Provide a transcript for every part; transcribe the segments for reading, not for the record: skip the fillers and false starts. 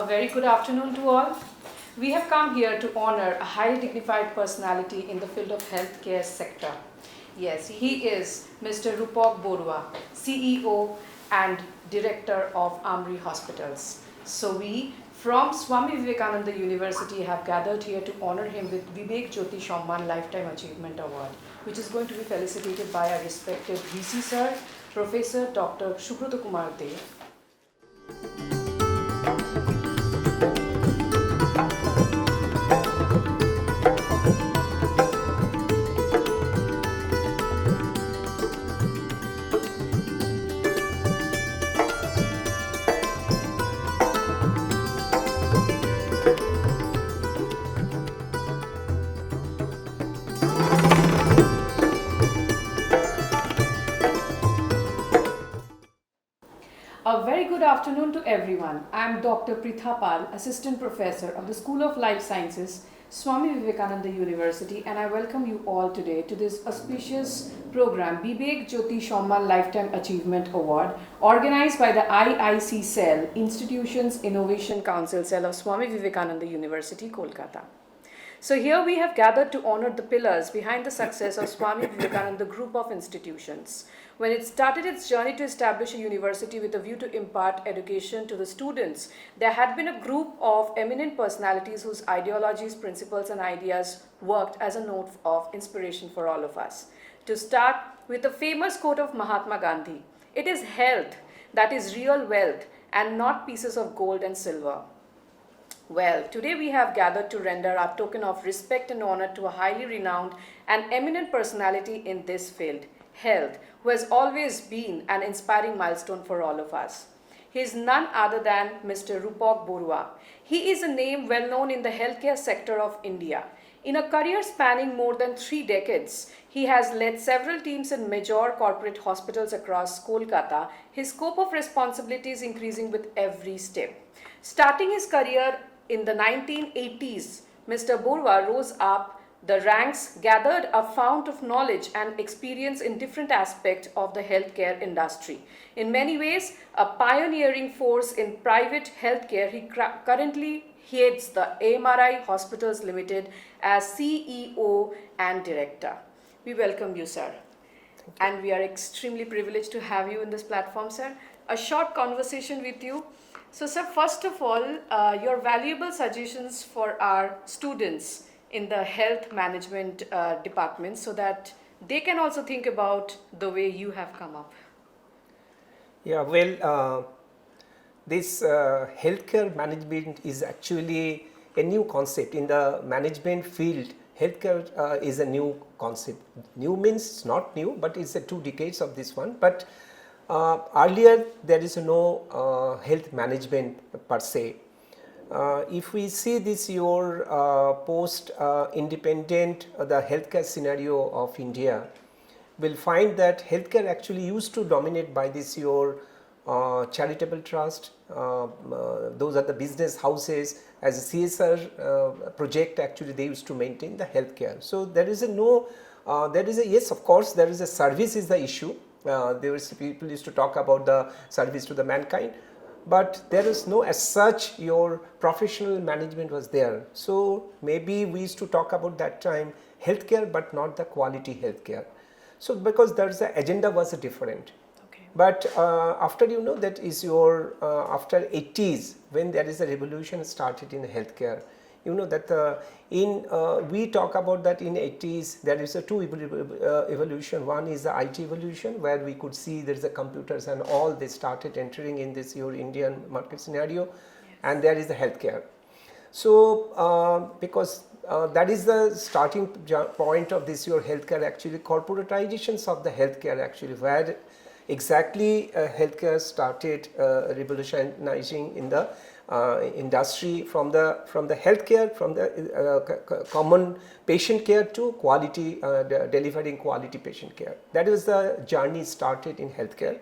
very good afternoon to all. We have come here to honor a highly dignified personality in the field of healthcare sector. Yes, he is Mr. Rupak Barua, CEO and Director of AMRI Hospitals. So we from Swami Vivekananda University have gathered here to honor him with Vivek Jyoti Samman Lifetime Achievement Award, which is going to be felicitated by our respected VC Sir, Professor Dr. Subrata Kumar Dev. A very good afternoon to everyone. I am Dr. Pritha Pal, Assistant Professor of the School of Life Sciences, Swami Vivekananda University, and I welcome you all today to this auspicious program, Vivek Jyoti Samman Lifetime Achievement Award, organized by the IIC Cell, Institutions Innovation Council Cell of Swami Vivekananda University, Kolkata. So here we have gathered to honor the pillars behind the success of Swami Vivekananda Group of Institutions. When it started its journey to establish a university with a view to impart education to the students, there had been a group of eminent personalities whose ideologies, principles and ideas worked as a note of inspiration for all of us. To start with the famous quote of Mahatma Gandhi, "It is health that is real wealth and not pieces of gold and silver." Well, today we have gathered to render our token of respect and honor to a highly renowned and eminent personality in this field, health, who has always been an inspiring milestone for all of us. He is none other than Mr. Rupak Barua. He is a name well known in the healthcare sector of India. In a career spanning more than 3 decades, he has led several teams in major corporate hospitals across Kolkata, his scope of responsibilities increasing with every step. Starting his career in the 1980s, Mr. Barua rose up the ranks, gathered a fount of knowledge and experience in different aspects of the healthcare industry. In many ways, a pioneering force in private healthcare, he currently heads the AMRI Hospitals Limited as CEO and Director. We welcome you, sir. And we are extremely privileged to have you in this platform, sir. A short conversation with you. So, sir, first of all, your valuable suggestions for our students in the health management department so that they can also think about the way you have come up. Yeah, well, this healthcare management is actually a new concept in the management field. Healthcare is a new concept. New means not new, but it's 2 decades of this one. But earlier there is no health management per se. If we see this your post independent the healthcare scenario of India, will find that healthcare actually used to dominate by this your charitable trust. Those are the business houses as a CSR project. Actually, they used to maintain the healthcare. So there is a no. There is a yes, of course, there is a service is the issue. There was people used to talk about the service to the mankind, but there is no as such your professional management was there. So maybe we used to talk about that time healthcare, but not the quality healthcare. So because there's the agenda was different. Okay. But after that is your after 80s when there is a revolution started in healthcare. That we talk about that in 80s there is a 2 evolution. One is the IT evolution where we could see there is a computers and all they started entering in this your Indian market scenario. Yes. And there is the healthcare. So because that is the starting point of this your healthcare actually corporatizations of the healthcare actually where exactly healthcare started revolutionizing in the industry from the healthcare, from the common patient care to quality delivering quality patient care. That is the journey started in healthcare,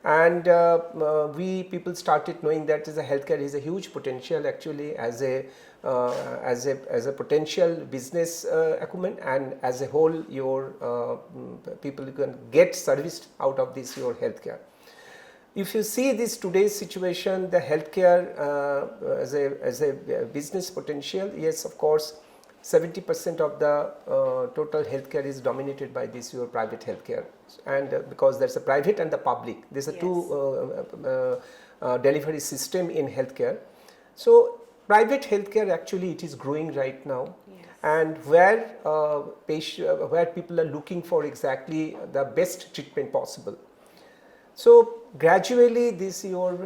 and we people started knowing that is a healthcare is a huge potential actually as a potential business acumen, and as a whole your people can get serviced out of this your healthcare. If you see this today's situation, the healthcare as a business potential, yes, of course, 70% of the total healthcare is dominated by this your private healthcare, and because there's a private and the public, there's a Yes. two delivery system in healthcare. So private healthcare actually it is growing right now, Yes. and where where people are looking for exactly the best treatment possible. So gradually this your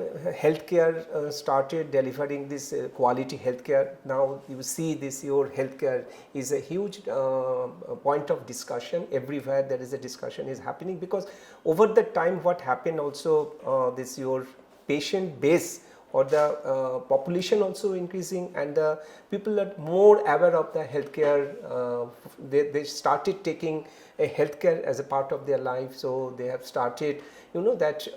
healthcare started delivering this quality healthcare. Now you see this your healthcare is a huge point of discussion. Everywhere there is a discussion is happening, because over the time what happened also this your patient base or the population also increasing, and the people are more aware of the healthcare. They started taking a healthcare as a part of their life, so they have started that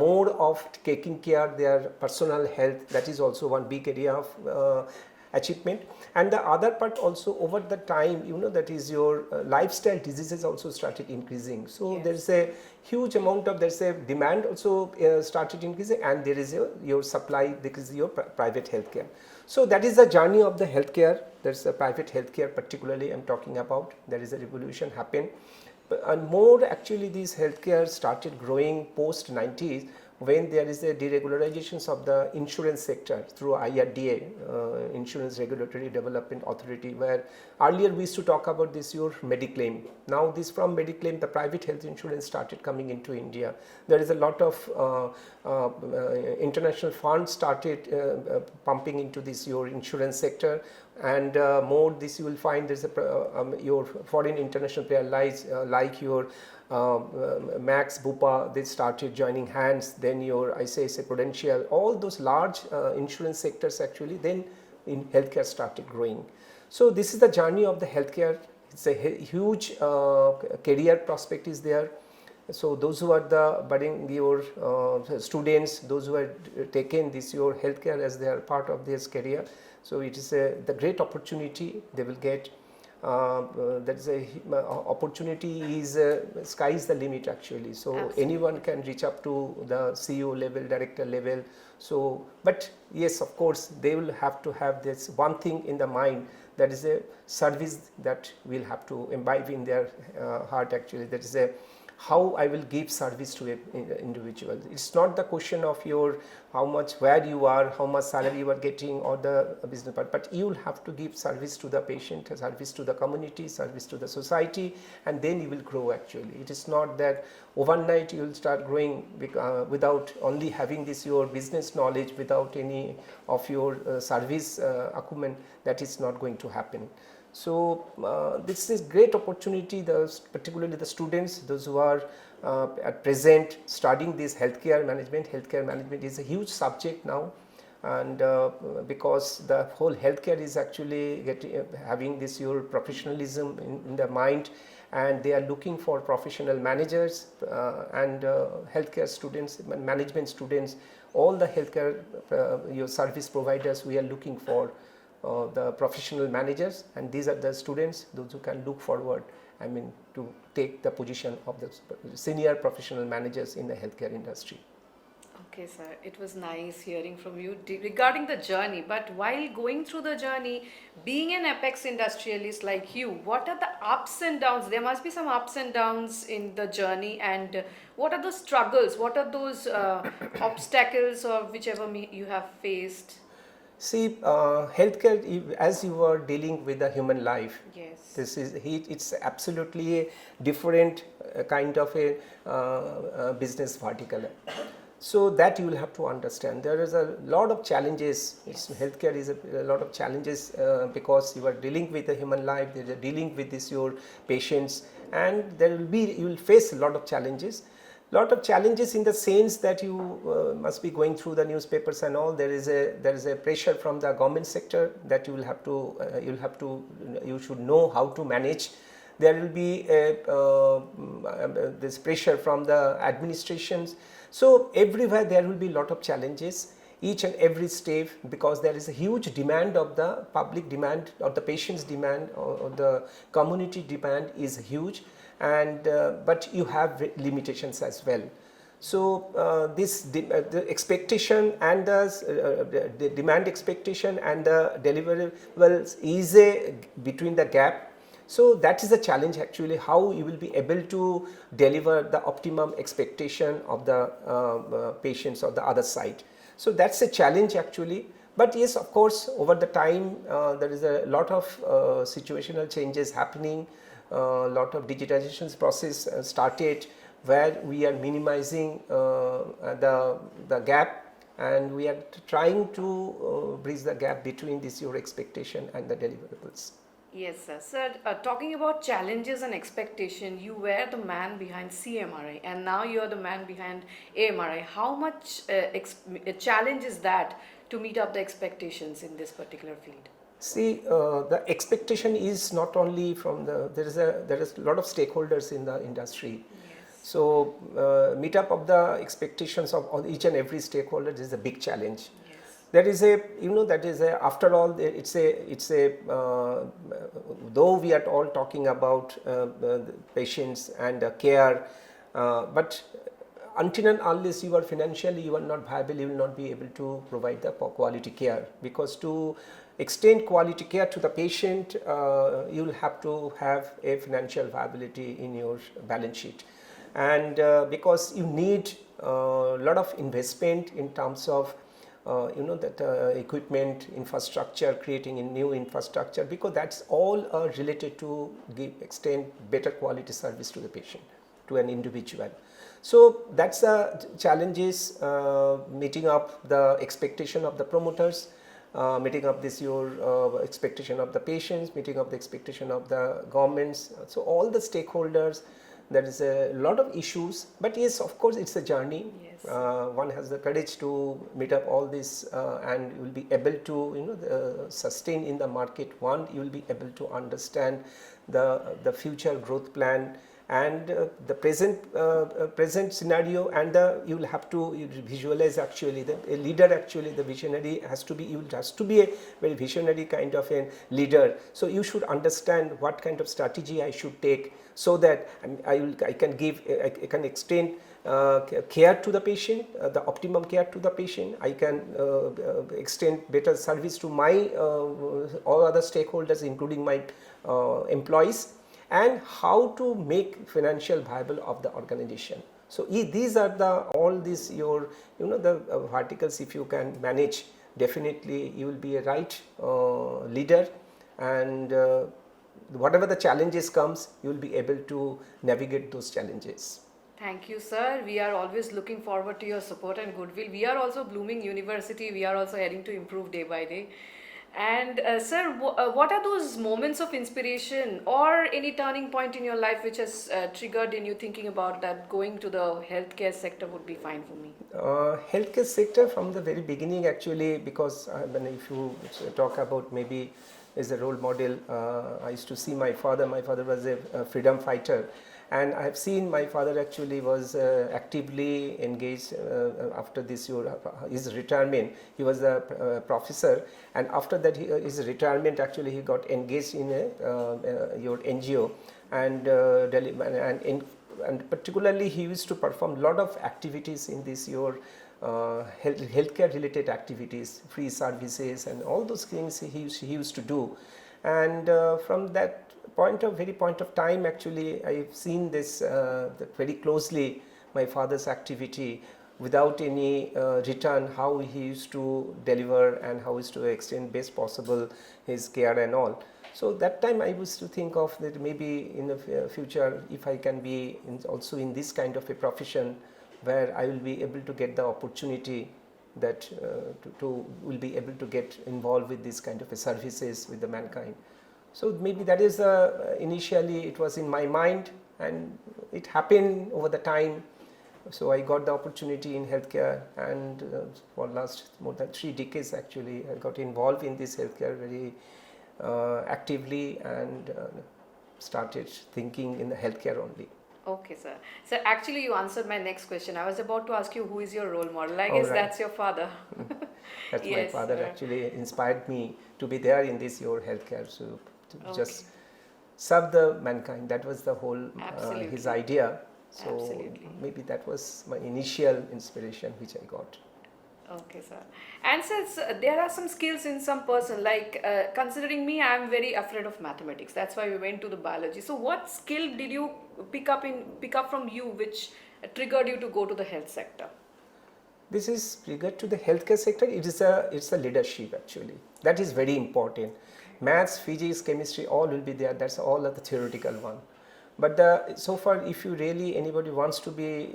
more of taking care their personal health. That is also one big area of achievement. And the other part also, over the time that is your lifestyle diseases also started increasing. So Yes. there is a huge amount of, there's a demand also started increasing, and there is your supply because your private healthcare. So that is the journey of the healthcare. There's a private healthcare particularly I'm talking about. There is a revolution happened, and more actually this healthcare started growing post 90s, when there is a deregularizations of the insurance sector through IRDA, Insurance Regulatory Development Authority, where earlier we used to talk about this your Mediclaim. Now this from Mediclaim the private health insurance started coming into India. There is a lot of international funds started pumping into this your insurance sector, and more this you will find there's a your foreign international player like your Max, Bupa, they started joining hands, then your ICICI Prudential, all those large insurance sectors actually then in healthcare started growing. So this is the journey of the healthcare. It's a huge career prospect is there. So those who are the budding your students, those who have taken this your healthcare as their part of their career, so it is the great opportunity they will get. That is a opportunity is sky is the limit actually. So Absolutely. anyone can reach up to the CEO level, director level. So, but yes, of course, they will have to have this one thing in the mind, that is a service that will have to imbibe in their heart actually. That is a how I will give service to an individual. It's not the question of your how much, where you are, how much salary you are getting, or the business part, but you will have to give service to the patient, service to the community, service to the society, and then you will grow actually. It is not that overnight you will start growing without only having this your business knowledge, without any of your service acumen. That is not going to happen. So this is great opportunity, particularly the students, those who are at present studying this healthcare management. Healthcare management is a huge subject now, and because the whole healthcare is actually having this your professionalism in their mind, and they are looking for professional managers and healthcare students, management students, all the healthcare your service providers. We are looking for the professional managers, and these are the students, those who can look forward, I mean, to take the position of the senior professional managers in the healthcare industry. Okay, sir. It was nice hearing from you regarding the journey. But while going through the journey, being an apex industrialist like you, what are the ups and downs? There must be some ups and downs in the journey. And what are those struggles? What are those obstacles, or whichever you have faced? See, healthcare, as you are dealing with the human life, Yes. it's absolutely a different kind of a business vertical. So that you will have to understand. There is a lot of challenges. Yes. Healthcare is a lot of challenges because you are dealing with the human life. You are dealing with your patients, and you will face a lot of challenges. Lot of challenges in the sense that you must be going through the newspapers and all. There is a pressure from the government sector that you will have to you should know how to manage. There will be this pressure from the administrations. So everywhere there will be a lot of challenges, each and every step, because there is a huge demand of the public demand, or the patient's demand, or the community demand is huge, and but you have limitations as well. So the expectation and the demand expectation and the deliverables is between the gap. So that is the challenge actually, how you will be able to deliver the optimum expectation of the patients on the other side. So that's a challenge actually. But yes, of course, over the time there is a lot of situational changes happening, a lot of digitization process started, where we are minimizing the gap, and we are trying to bridge the gap between this your expectation and the deliverables. Yes, sir. Sir, talking about challenges and expectation, you were the man behind CMRI and now you are the man behind AMRI. How much challenge is that to meet up the expectations in this particular field? See, the expectation is not only from there is a lot of stakeholders in the industry. Yes. So meet up of the expectations of each and every stakeholder is a big challenge. Yes. There is after all, though we are all talking about patients and care, but until and unless you are financially, you are not viable, you will not be able to provide the quality care, because to extend quality care to the patient, you will have to have a financial viability in your balance sheet. And because you need a lot of investment in terms of equipment, infrastructure, creating a new infrastructure, because that's all related to extend better quality service to the patient, to an individual. So that's the challenges, meeting up the expectation of the promoters, meeting up your expectation of the patients, meeting up the expectation of the governments. So all the stakeholders, there is a lot of issues, but yes, of course, it's a journey. Yes. One has the courage to meet up all this, and you will be able to sustain in the market. One, you will be able to understand the future growth plan and the present scenario, and you will have to visualize actually the leader. Actually, the visionary has to be a very visionary kind of a leader. So you should understand what kind of strategy I should take, so that I can extend care to the patient, the optimum care to the patient. I can extend better service to my all other stakeholders, including my employees, and how to make financial viable of the organization. So these are the verticals. If you can manage, definitely you will be a right leader, and whatever the challenges comes, you will be able to navigate those challenges. Thank you, sir. We are always looking forward to your support and goodwill. We are also blooming university. We are also heading to improve day by day. And sir, what are those moments of inspiration or any turning point in your life which has triggered in you thinking about that going to the healthcare sector would be fine for me? Healthcare sector from the very beginning actually, because if you talk about maybe as a role model, I used to see my father. My father was a freedom fighter. And I have seen my father actually was actively engaged after his retirement. He was a professor, and after that his retirement actually he got engaged in your NGO, and particularly he used to perform a lot of activities in this healthcare related activities, free services, and all those things he used to do. And from that point of time, actually, I've seen this very closely, my father's activity, without any return, how he used to deliver and how he used to extend best possible his care and all. So that time I used to think of that maybe in the future, if I can be also in this kind of a profession, where I will be able to get the opportunity that will be able to get involved with this kind of a services with the mankind. So maybe that is initially it was in my mind, and it happened over the time. So I got the opportunity in healthcare, and for last more than 3 decades actually I got involved in this healthcare very actively, and started thinking in the healthcare only. Okay, sir. So actually you answered my next question. I was about to ask you who is your role model. I guess that's your father. That's yes, my father, sir. actually inspired me to be there in this healthcare, so to just serve the mankind. That was the whole his idea. So Absolutely. maybe that was my initial inspiration which I got. Okay, sir. And since there are some skills in some person, like considering me, I am very afraid of mathematics. That's why we went to the biology. So, what skill did you pick up from you, which triggered you to go to the health sector? This is regard to the healthcare sector. It's a leadership actually. That is very important. Maths, physics, chemistry, all will be there. That's all of the theoretical one. But so far, if you really anybody wants to be,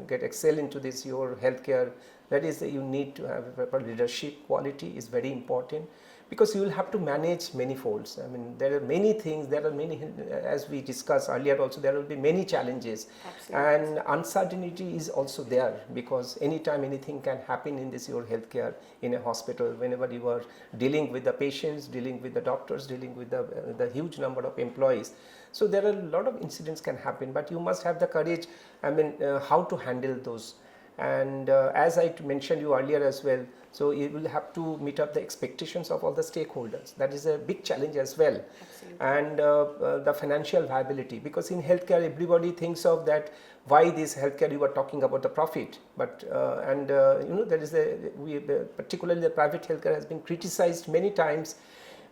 get excel into this your healthcare, that is you need to have a proper leadership quality is very important, because you will have to manage many folds. I mean, there are many things, there are many, as we discussed earlier also, there will be many challenges. Absolutely. And uncertainty is also there, because anytime anything can happen in this your healthcare in a hospital, whenever you are dealing with the patients, dealing with the doctors, dealing with the huge number of employees. So there are a lot of incidents can happen, but you must have the courage, how to handle those. And as I mentioned you earlier as well, so you will have to meet up the expectations of all the stakeholders. That is a big challenge as well. Absolutely. And the financial viability, because in healthcare everybody thinks of that, why this healthcare you are talking about the profit, but there is particularly the private healthcare has been criticized many times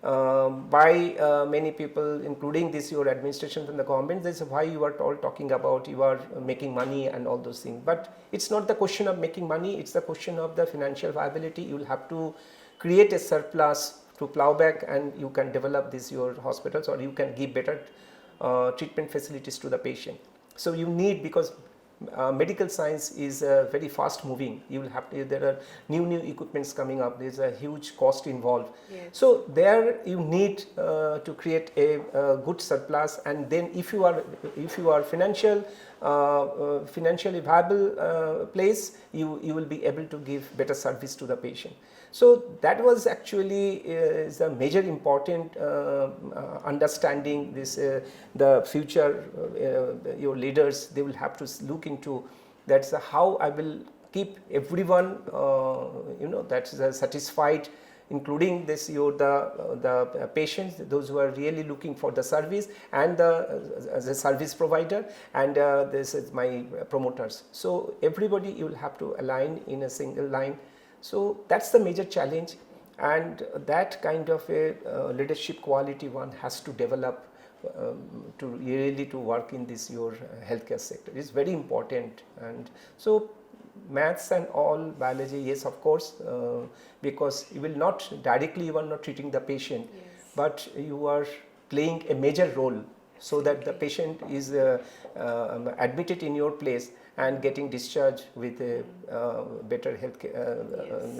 by many people, including this your administration and the government. This is why you are all talking about you are making money and all those things. But it's not the question of making money, it's the question of the financial viability. You will have to create a surplus to plow back, and you can develop this your hospitals, or you can give better treatment facilities to the patient. So you need, because medical science is very fast moving. You will have to, there are new equipments coming up. There's a huge cost involved. Yes. So there you need to create a good surplus, and then if you are financially viable place, you will be able to give better service to the patient. So that was actually is a major important understanding. This the future your leaders, they will have to look into. That's how I will keep everyone that's satisfied, including this the patients, those who are really looking for the service, and the service provider, and this is my promoters. So everybody you will have to align in a single line. So that's the major challenge, and that kind of a leadership quality one has to develop to really to work in this your healthcare sector. It's very important. And so maths and all, biology, yes, of course, because you will not directly, you are not treating the patient, Yes. but you are playing a major role, so that the patient is admitted in your place and getting discharged with a better health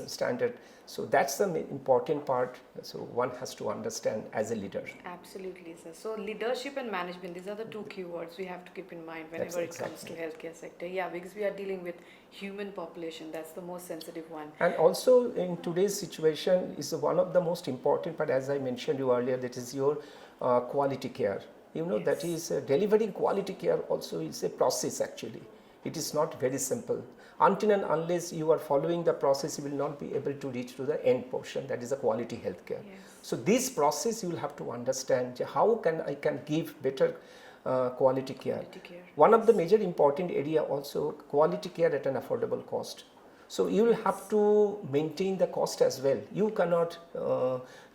standard. So that's the important part. So one has to understand as a leader. Absolutely, sir. So leadership and management, these are the two keywords we have to keep in mind whenever That's it comes to healthcare sector. Yeah, because we are dealing with human population. That's the most sensitive one. And also in today's situation is one of the most important part, as I mentioned you earlier, that is your quality care. That is delivering quality care also is a process actually. It is not very simple. Until and unless you are following the process, you will not be able to reach to the end portion, that is a quality healthcare. Yes. So this process you will have to understand how I can give better quality care. Quality care. One of the major important area also, quality care at an affordable cost. So you will have to maintain the cost as well. You cannot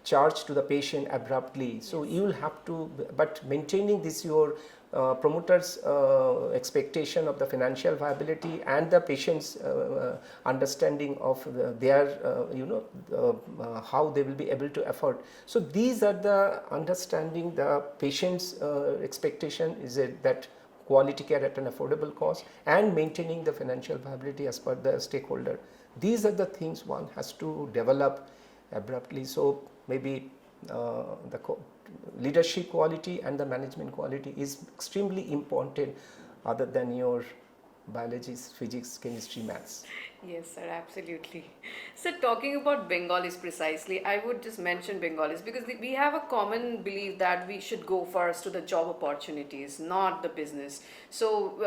charge to the patient abruptly. So you will have to, but maintaining this your promoters expectation of the financial viability and the patient's understanding of their how they will be able to afford. So these are the understanding the patient's expectation is that quality care at an affordable cost and maintaining the financial viability as per the stakeholder. These are the things one has to develop abruptly. So maybe the leadership quality and the management quality is extremely important, other than your biology, physics, chemistry, maths. Yes, sir, absolutely. So, talking about Bengalis precisely, I would just mention Bengalis because we have a common belief that we should go first to the job opportunities, not the business. So,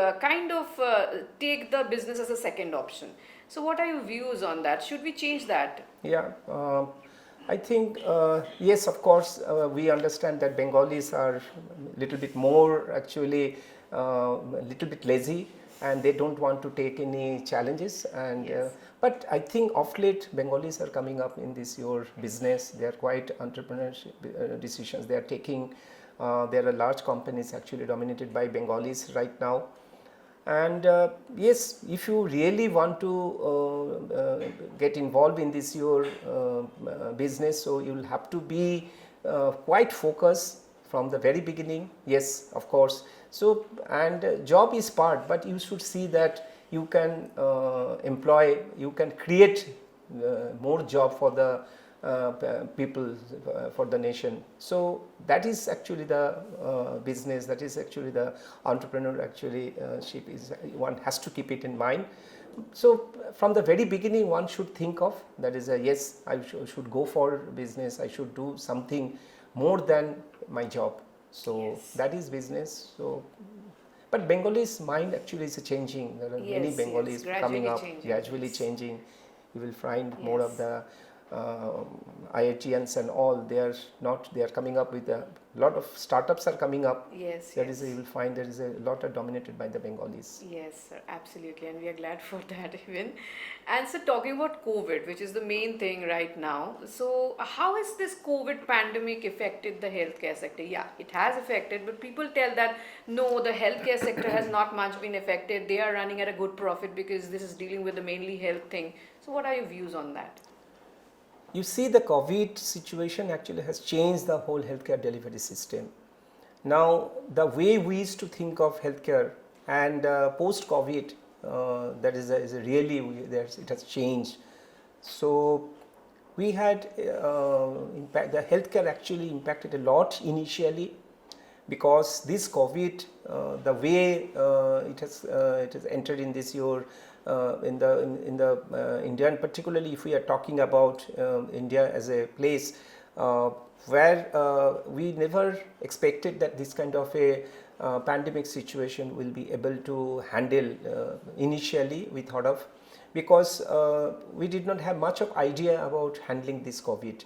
take the business as a second option. So, what are your views on that? Should we change that? Yeah, I think yes, of course, we understand that Bengalis are a little bit more actually a little bit lazy and they don't want to take any challenges. And but I think of late Bengalis are coming up in this your business. They are quite entrepreneurship decisions they are taking. There are large companies actually dominated by Bengalis right now. And yes, if you really want to get involved in this your business, so you will have to be quite focused from the very beginning. Yes, of course. So and job is part, but you should see that you can employ, you can create more job for the people, for the nation. So that is actually the business, that is actually the entrepreneur actually ship is, one has to keep it in mind. So from the very beginning one should think of that is a yes, I should go for business, I should do something more than my job. So that is business. So but Bengalis mind actually is changing. There are many Bengalis coming up, gradually changing. You will find more of the IITians and all. They are coming up with a lot of startups are coming up. You will find there is a lot are dominated by the Bengalis. Yes, sir, absolutely, and we are glad for that even. And so talking about COVID, which is the main thing right now, so how has this COVID pandemic affected the healthcare sector? Yeah, it has affected, but people tell that no, the healthcare sector has not much been affected. They are running at a good profit because this is dealing with the mainly health thing. So what are your views on that? You see, the COVID situation actually has changed the whole healthcare delivery system. Now, the way we used to think of healthcare and post-COVID, that is really, it has changed. So, we had impact, the healthcare actually impacted a lot initially because this COVID, the way it has entered in this year, in the India, and particularly if we are talking about India as a place where we never expected that this kind of a pandemic situation will be able to handle initially, we thought of, because we did not have much of idea about handling this COVID,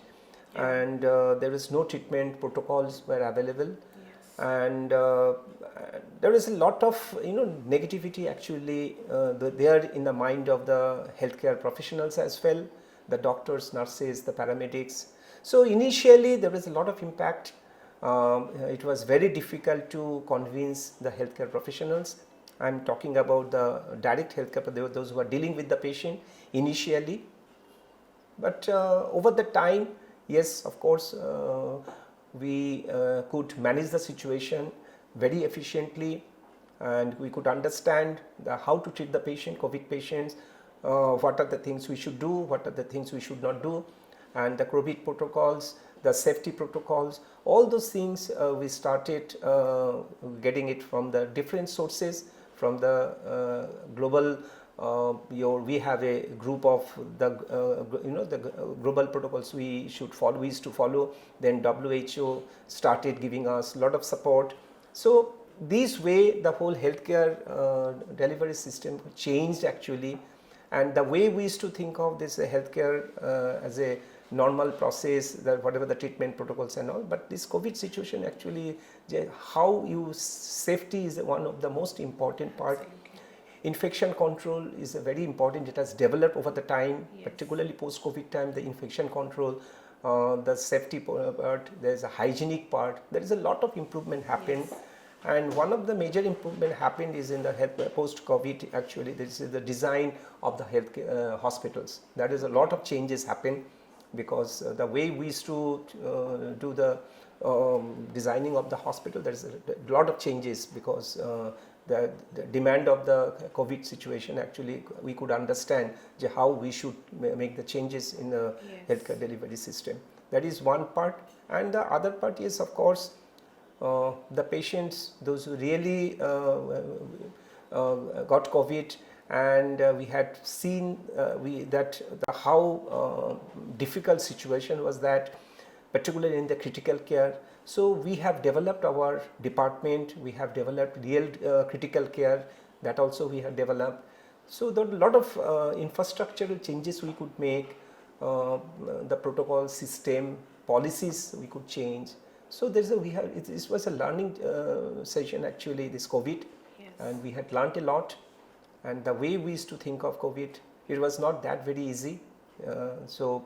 and there was no treatment protocols were available. And there is a lot of negativity actually there in the mind of the healthcare professionals as well, the doctors, nurses, the paramedics. So initially there was a lot of impact. It was very difficult to convince the healthcare professionals. I'm talking about the direct healthcare, those who are dealing with the patient initially. But over the time, yes, of course, we could manage the situation very efficiently, and we could understand how to treat the patient, COVID patients, what are the things we should do, what are the things we should not do, and the COVID protocols, the safety protocols, all those things we started getting it from the different sources, from the global. We have a group of the the global protocols we should follow. We used to follow. Then WHO started giving us a lot of support. So this way the whole healthcare delivery system changed actually, and the way we used to think of this healthcare as a normal process, that whatever the treatment protocols and all. But this COVID situation actually, how you safety is one of the most important part. Infection control is very important. It has developed over the time, particularly post-COVID time, the infection control, the safety part, there is a hygienic part. There is a lot of improvement happened. And one of the major improvement happened is in the post-COVID actually, this is the design of the health hospitals. That is a lot of changes happen because the way we used to do the designing of the hospital, there is a lot of changes because the demand of the COVID situation actually we could understand how we should make the changes in the healthcare delivery system. That is one part, and the other part is of course the patients, those who really got COVID, and we had seen how difficult situation was that, particularly in the critical care. So we have developed our department, we have developed real critical care, that also we have developed. So there are a lot of infrastructural changes we could make, the protocol system, policies we could change. So this was a learning session actually, this COVID. and we had learnt a lot. And the way we used to think of COVID, it was not that very easy. So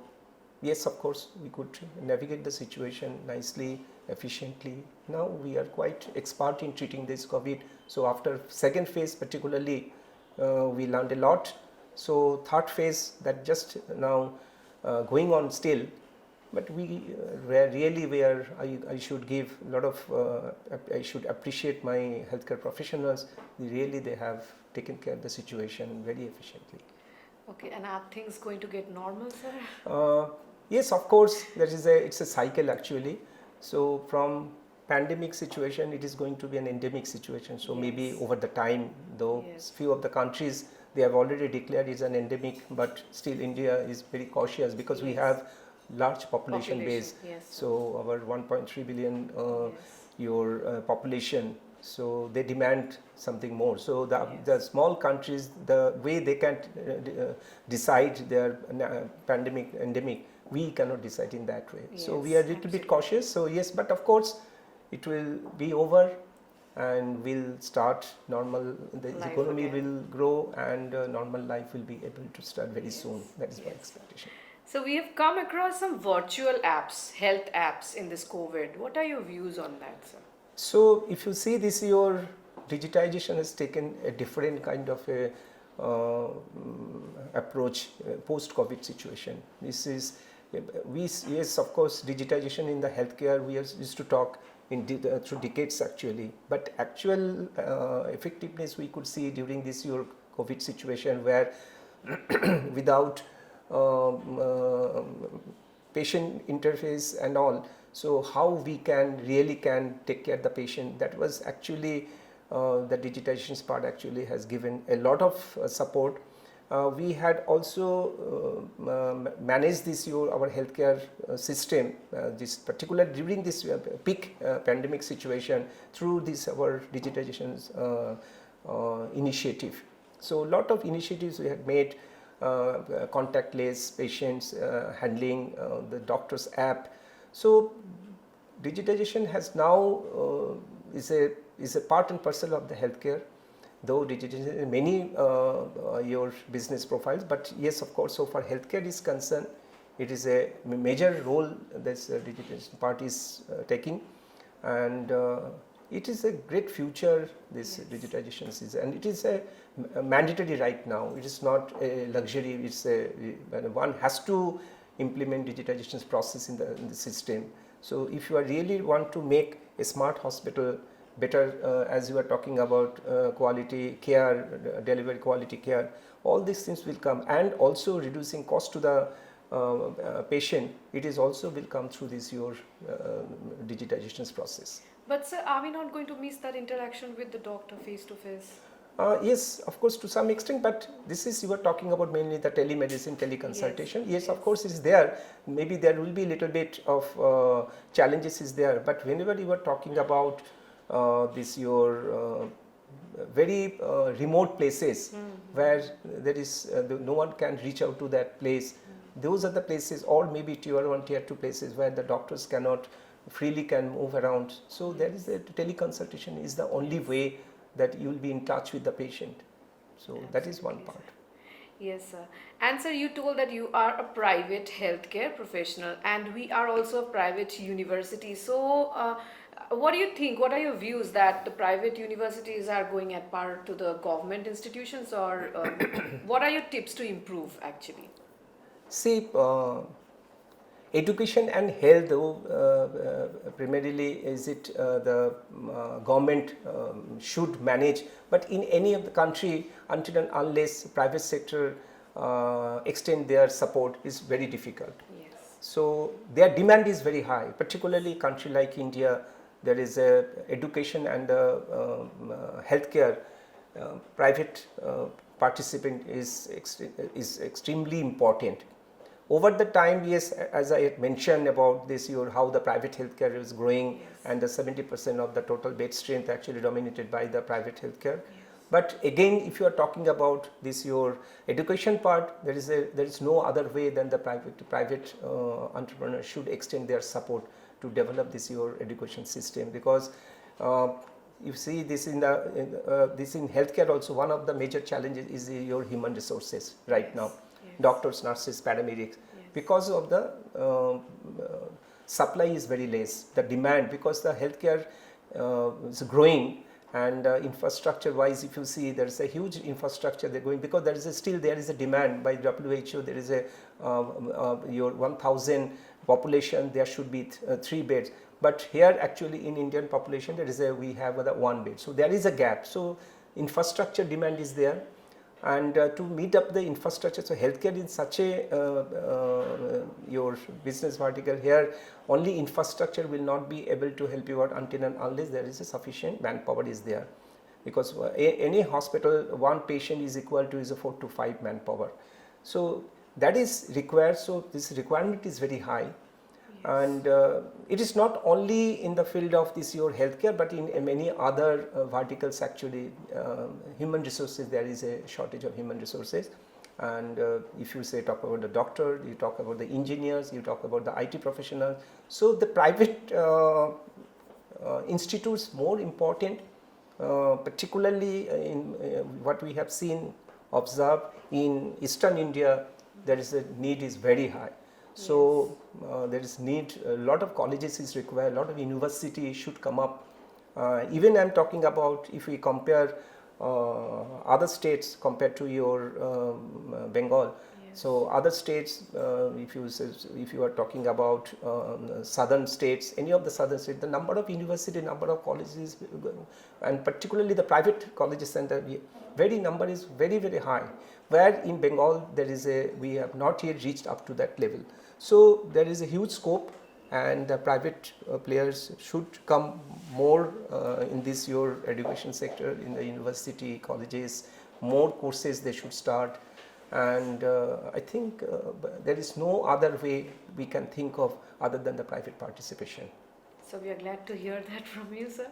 yes, of course, we could navigate the situation nicely, efficiently. Now we are quite expert in treating this COVID. So after second phase particularly, we learned a lot. So third phase that just now going on still, but we really where I should give a lot of, I should appreciate my healthcare professionals. They have taken care of the situation very efficiently. Okay, and are things going to get normal, sir? Yes, of course, it's a cycle actually. So from pandemic situation, it is going to be an endemic situation. So maybe over the time, though few of the countries, they have already declared it's an endemic, but still India is very cautious because we have large population base. So our 1.3 billion your population, so they demand something more. So the small countries, the way they can decide their pandemic, endemic, we cannot decide in that way. So we are a little bit cautious. So yes, but of course it will be over and we'll start normal, the economy will grow and normal life will be able to start very soon. That is my expectation. So we have come across some virtual apps, health apps in this COVID. What are your views on that, sir? So if you see this year, digitization has taken a different kind of a approach post-COVID situation. This is, yes, of course, digitization in the healthcare, we used to talk through decades actually, but actual effectiveness we could see during this year COVID situation where without patient interface and all, so how we really can take care of the patient, that was actually the digitization part actually has given a lot of support. We had also managed this year our healthcare system, this particular during this peak pandemic situation through this our digitization initiative. So a lot of initiatives we had made, contactless patients handling, the doctor's app. So digitization has now is a part and parcel of the healthcare. Though digitization in many your business profiles, but yes, of course, so far healthcare is concerned, it is a major role this digitization part is taking, and it is a great future. This digitization is, and it is a mandatory right now. It is not a luxury. It's one has to implement digitization process in the system. So if you really want to make a smart hospital better, as you are talking about quality care, delivery quality care, all these things will come, and also reducing cost to the patient, it is also will come through this your digitization process. But sir, are we not going to miss that interaction with the doctor face to face? Yes, of course, to some extent, but this is, you are talking about mainly the telemedicine, teleconsultation. Yes, of course, it is there. Maybe there will be a little bit of challenges is there, but whenever you are talking about this your very remote places where there is no one can reach out to that place, those are the places, or maybe tier 1, tier 2 places where the doctors cannot freely can move around. So there is a teleconsultation is the only way that you will be in touch with the patient. So that is one part. Yes, sir. And sir, you told that you are a private healthcare professional and we are also a private university. So what do you think? What are your views that the private universities are going at par to the government institutions, or what are your tips to improve actually? See, education and health, primarily is it the government should manage, but in any of the country, until and unless private sector extend their support, is very difficult. Yes. So their demand is very high, particularly country like India. There is a education and healthcare private participant is extremely important. Over the time, yes, as I had mentioned about this year, how the private healthcare is growing, and the 70% of the total bed strength actually dominated by the private healthcare. But again, if you are talking about this your education part, there is no other way than the private entrepreneurs should extend their support to develop this your education system, because you see this in this in healthcare also, one of the major challenges is your human resources right now. Yes. Doctors, nurses, paramedics, because of the supply is very less. The demand, because the healthcare is growing, and infrastructure wise, if you see, there is a huge infrastructure they're going, because there is a demand by WHO. There is a your 1000 population, there should be 3 beds, but here actually in Indian population we have 1 bed, so there is a gap. So infrastructure demand is there, and to meet up the infrastructure, so healthcare is such a your business vertical. Here only infrastructure will not be able to help you out until and unless there is a sufficient manpower is there, because any hospital, one patient is equal to is a 4 to 5 manpower, so that is required. So this requirement is very high. And it is not only in the field of this your healthcare, but in many other verticals actually. Human resources, there is a shortage of human resources, and if you say talk about the doctor, you talk about the engineers, you talk about the IT professionals. So the private institutes more important, particularly in what we have seen, observed in Eastern India, there is a need is very high. So there is need, a lot of colleges is required, a lot of university should come up. Even I am talking about, if we compare other states compared to your Bengal. So other states, if you are talking about southern states, any of the southern states, the number of university, number of colleges, and particularly the private colleges center, very number is very high. Where in Bengal we have not yet reached up to that level. So there is a huge scope, and the private players should come more in this your education sector, in the university, colleges, more courses they should start. And I think there is no other way we can think of other than the private participation. So we are glad to hear that from you, sir.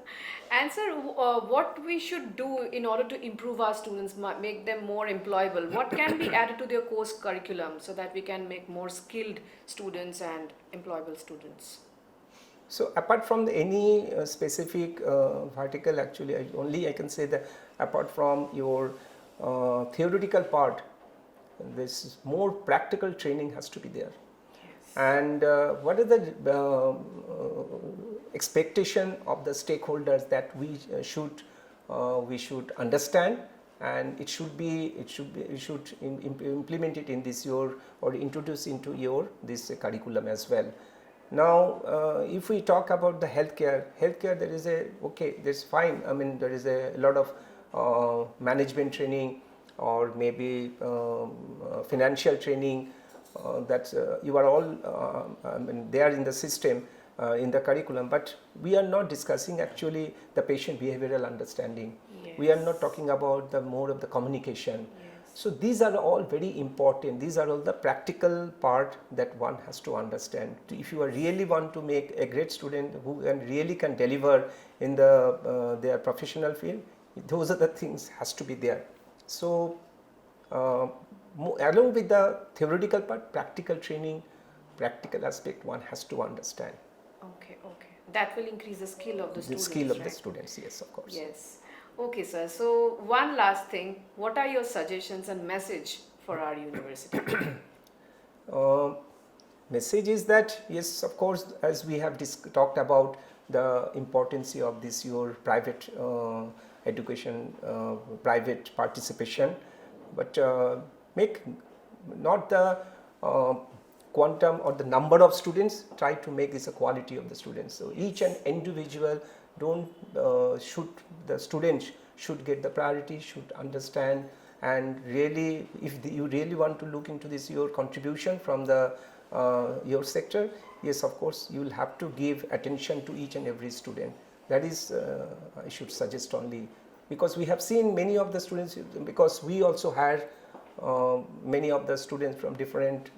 And sir, what we should do in order to improve our students, make them more employable? What can be added to their course curriculum so that we can make more skilled students and employable students? So apart from any specific vertical, actually, I can say that apart from your theoretical part, this more practical training has to be there. And what are the expectation of the stakeholders that we should understand, and it should implement it in this or introduce into this curriculum as well. Now, if we talk about the healthcare, that's fine. I mean, there is a lot of management training, or maybe financial training. That you are all they are in the system, in the curriculum, but we are not discussing actually the patient behavioral understanding. We are not talking about the more of the communication. So these are all very important. These are all the practical part that one has to understand. If you really want to make a great student who really can deliver in their professional field, those are the things has to be there. So along with the theoretical part, practical training, practical aspect one has to understand. Okay. That will increase the skill of the students. The skill of the students, yes, of course. Yes. Okay, sir. So one last thing, what are your suggestions and message for our university? Message is that, yes, of course, as we have talked about the importance of this your private education, private participation, but make not the quantum or the number of students, try to make this a quality of the students. So each and individual the students should get the priority, should understand, and really if you really want to look into this your contribution from the your sector, yes, of course you will have to give attention to each and every student. That is I should suggest only, because we have seen many of the students, because we also had many of the students from different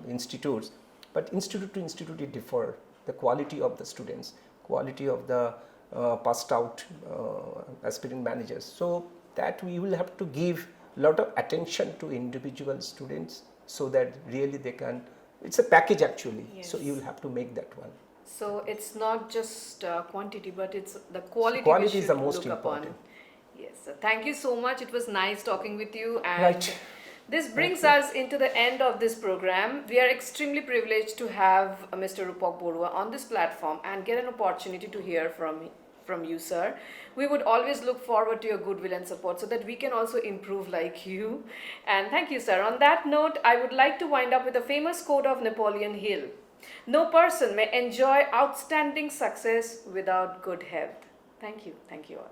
institutes, but institute to institute it differ, the quality of the students, quality of the passed out aspirant managers. So that we will have to give a lot of attention to individual students, so that really they can, it's a package actually. Yes. So you will have to make that one. So it's not just quantity, but it's the quality we Quality is should the most look important. upon. Yes, so thank you so much. It was nice talking with you. And Right. this brings you. us into the end of this program. We are extremely privileged to have Mr. Rupak Barua on this platform and get an opportunity to hear from you, sir. We would always look forward to your goodwill and support so that we can also improve like you. And thank you, sir. On that note, I would like to wind up with a famous quote of Napoleon Hill. No person may enjoy outstanding success without good health. Thank you. Thank you all.